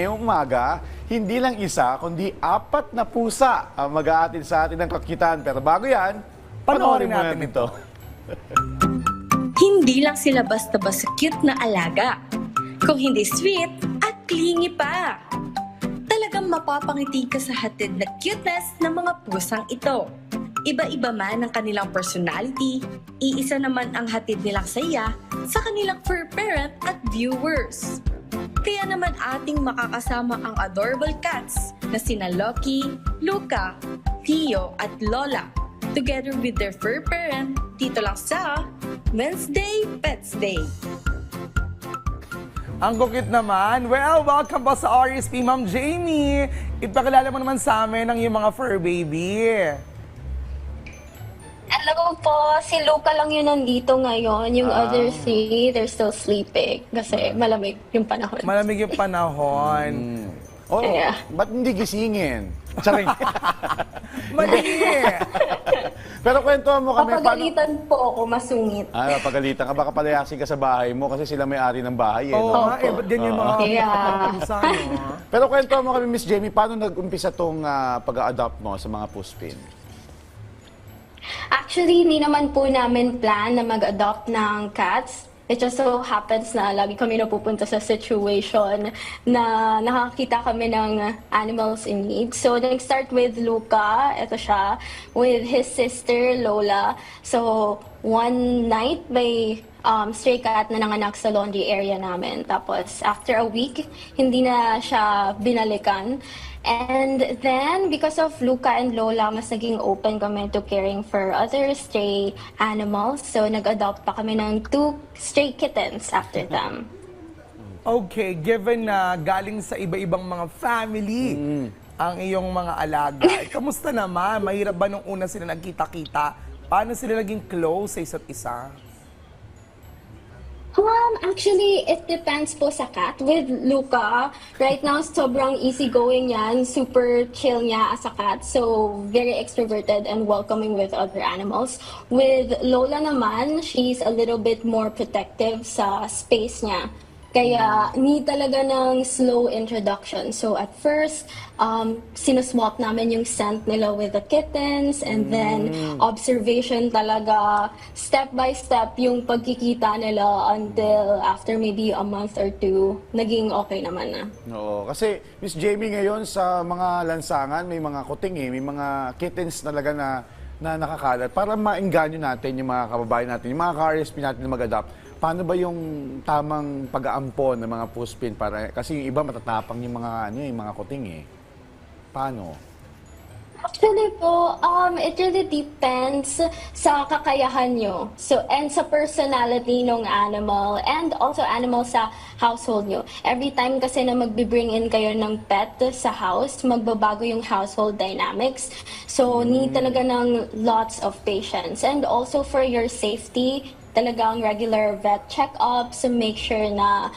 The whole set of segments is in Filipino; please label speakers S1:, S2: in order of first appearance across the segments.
S1: ngayong umaga, hindi lang isa, kundi 4 na pusa ang mag-aatid sa atin ng kakitaan. Pero bago yan, panoorin natin ito.
S2: Hindi lang sila basta-basta cute na alaga, kung hindi sweet at clingy pa. Talagang mapapangiti ka sa hatid na cuteness ng mga pusang ito. Iba-iba man ang kanilang personality, iisa naman ang hatid nilang saya sa kanilang fur parent at viewers. Kaya naman ating makakasama ang adorable cats na sina Loki, Luca, Theo at Lola, together with their fur parent dito lang sa Wednesday Pets Day.
S3: Ang kukit naman. Well, welcome po sa RSP, Ma'am Jamie. Ipakilala mo naman sa amin ang iyong mga fur baby.
S4: Hello po, si Luca lang yun nandito ngayon. Yung other three, they're still sleeping kasi malamig yung panahon.
S3: Malamig yung panahon.
S1: Oh,
S4: Yeah.
S1: ba't hindi gisingin? Charing.
S3: Mali!
S1: Pero kwentuhan mo kami.
S4: Papagalitan po ako, masungit.
S1: Ay, papagalitan ka. Baka palayasin ka sa bahay mo kasi sila may-ari ng bahay. Eh,
S3: Oo
S1: no?
S3: nga, ba't yan yung mga
S4: Yeah.
S3: pusa, no?
S1: Pero kwentuhan mo kami, Miss Jamie, paano nag-umpisa tong pag-a-adopt mo sa mga puspin?
S4: Actually, hindi naman po namin plan na mag-adopt ng cats. It just so happens na lagi kami napupunta sa situation na nakakita kami ng animals in need. So, nag-start with Luca, ito siya, with his sister Lola. So, one night may stray cat na nanganak sa laundry area namin. Tapos, after a week, hindi na siya binalikan. And then, because of Luca and Lola, mas naging open kami to caring for other stray animals. So, nag-adopt pa kami ng 2 stray kittens after them.
S3: Okay, given na galing sa iba-ibang mga family ang iyong mga alaga, kamusta naman? Mahirap ba nung una sila nagkita-kita? Paano sila naging close sa isa't isa?
S4: Actually, it depends po sa cat. With Luca, right now, sobrang easygoing yan. Super chill niya as a cat. So, very extroverted and welcoming with other animals. With Lola naman, she's a little bit more protective sa space niya. Kaya, need talaga ng slow introduction. So, at first, sinuswap namin yung scent nila with the kittens and then observation talaga, step by step yung pagkikita nila until after maybe a month or 2, naging okay naman na.
S1: Oo, kasi Miss Jamie ngayon sa mga lansangan, may mga kuting may mga kittens talaga na nakakalat. Para maengganyo natin yung mga kababayan natin, yung mga ka-RSP natin na mag-adopt. Paano ba yung tamang pag-aampon ng mga puspin para kasi yung iba matatapang yung mga yung mga kuting Paano?
S4: Actually po, it really depends sa kakayahan nyo. So, and sa personality ng animal and also animal sa household nyo. Every time kasi na magbe-bring in kayo ng pet sa house, magbabago yung household dynamics. So, need talaga ng lots of patience. And also for your safety, talagang regular vet check-ups to make sure na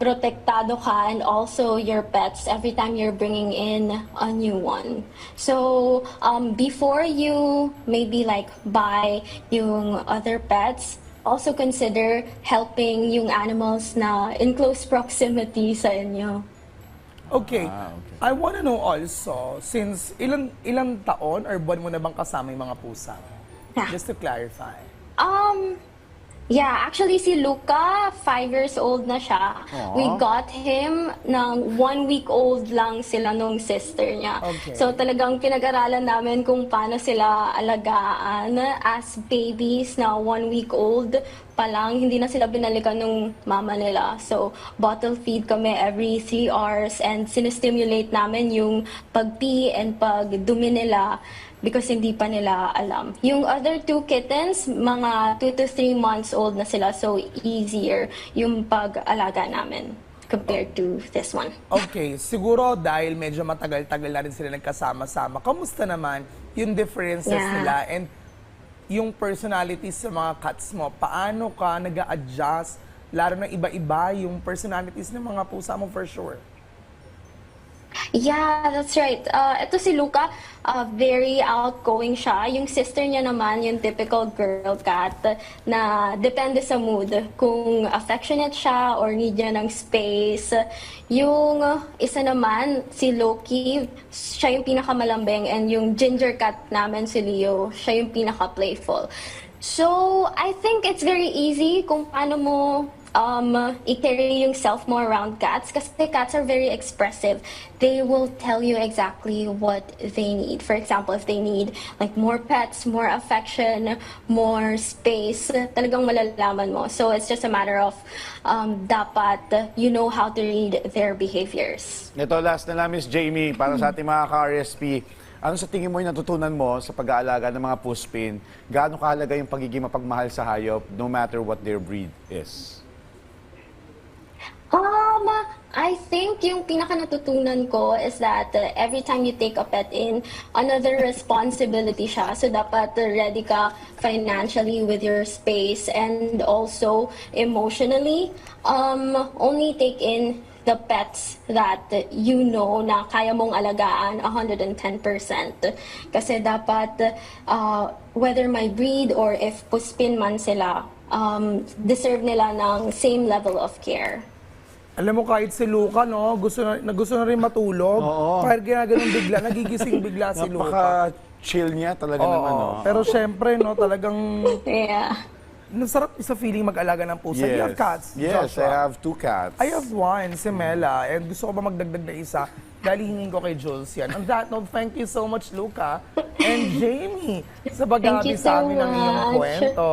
S4: protektado ka and also your pets every time you're bringing in a new one. So, before you maybe like buy yung other pets, also consider helping yung animals na in close proximity sa inyo.
S3: Okay. I want to know also, since ilang taon or buwan mo na bang kasama yung mga pusa?
S4: Yeah.
S3: Just to clarify.
S4: Yeah, actually si Luca, 5 years old na siya.
S1: Aww.
S4: We got him ng 1 week old lang sila nung sister niya.
S3: Okay.
S4: So talagang pinag-aralan namin kung paano sila alagaan as babies na 1 week old pa lang. Hindi na sila binalikan ng mama nila. So bottle feed kami every 3 hours and sinestimulate namin yung pag-pee and pag-dumi nila because hindi pa nila alam. Yung other 2 kittens, mga 2 to 3 months old na sila, so easier yung pag-alaga namin compared to this one.
S3: Okay, siguro dahil medyo matagal-tagal na rin sila nagkasama-sama, kamusta naman yung differences
S4: Yeah.
S3: nila and yung personalities sa mga cats mo? Paano ka nag-a-adjust? Lalo na iba-iba yung personalities ng mga pusa mo for sure.
S4: Yeah, that's right. Ito si Luca, very outgoing siya. Yung sister niya naman, yung typical girl cat na depende sa mood. Kung affectionate siya or need niya ng space. Yung isa naman, si Loki, siya yung pinakamalambing, and yung ginger cat namin, si Leo, siya yung pinaka-playful. So, I think it's very easy kung paano mo i-carry yung self mo around cats kasi cats are very expressive. They will tell you exactly what they need. For example, if they need like more pets, more affection, more space, talagang malalaman mo. So it's just a matter of dapat you know how to read their behaviors.
S1: Ito, last na lang, Miss Jamie, para sa ating mga ka-RSP. Ano sa tingin mo yung natutunan mo sa pag-aalaga ng mga puspin? Gaano kahalaga yung pagiging mapagmahal sa hayop no matter what their breed is?
S4: I think yung pinaka natutunan ko is that every time you take a pet in, another responsibility siya. So dapat ready ka financially with your space and also emotionally. Only take in the pets that you know na kaya mong alagaan 110%. Kasi dapat whether my breed or if puspin man sila, deserve nila ng same level of care.
S3: Alam mo, kahit si Luca, no, gusto na rin matulog.
S1: Oo.
S3: Kahit ginaganon bigla, nagigising bigla si Luca.
S1: Napaka-chill niya talaga naman, no?
S3: Pero syempre, no, talagang
S4: Yeah.
S3: nasarap sa feeling mag-alaga ng pusa. You have cats,
S1: Yes, I
S3: Joshua?
S1: have 2 cats.
S3: I have one, si Mela. And gusto ko pa magdagdag na isa. Dahil hingin ko kay Jules yan. On that note, thank you so much, Luca. And Jamie, sa
S4: Thank
S3: pag-aami
S4: you
S3: sa
S4: so
S3: amin ng iyong
S4: much.
S3: kwento.